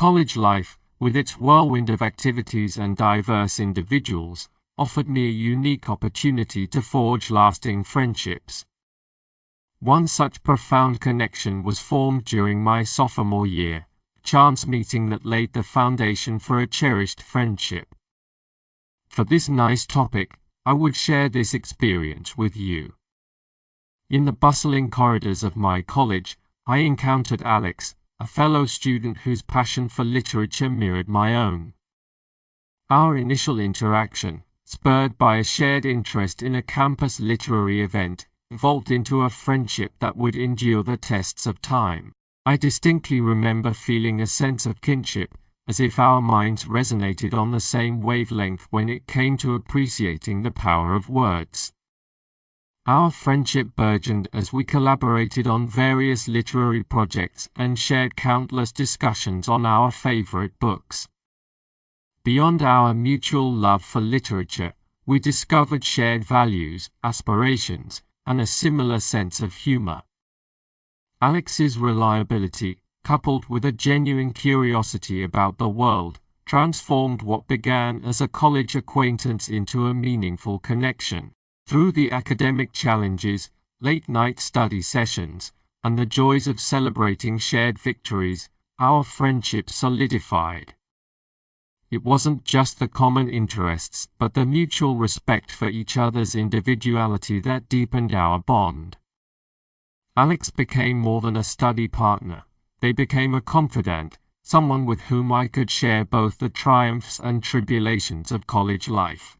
College life, with its whirlwind of activities and diverse individuals, offered me a unique opportunity to forge lasting friendships. One such profound connection was formed during my sophomore year, a chance meeting that laid the foundation for a cherished friendship. For this nice topic, I would share this experience with you. In the bustling corridors of my college, I encountered Alex, a fellow student whose passion for literature mirrored my own. Our initial interaction, spurred by a shared interest in a campus literary event, evolved into a friendship that would endure the tests of time. I distinctly remember feeling a sense of kinship, as if our minds resonated on the same wavelength when it came to appreciating the power of words. Our friendship burgeoned as we collaborated on various literary projects and shared countless discussions on our favorite books. Beyond our mutual love for literature, we discovered shared values, aspirations, and a similar sense of humor. Alex's reliability, coupled with a genuine curiosity about the world, transformed what began as a college acquaintance into a meaningful connection. Through the academic challenges, late-night study sessions, and the joys of celebrating shared victories, our friendship solidified. It wasn't just the common interests, but the mutual respect for each other's individuality that deepened our bond. Alex became more than a study partner. They became a confidant, someone with whom I could share both the triumphs and tribulations of college life.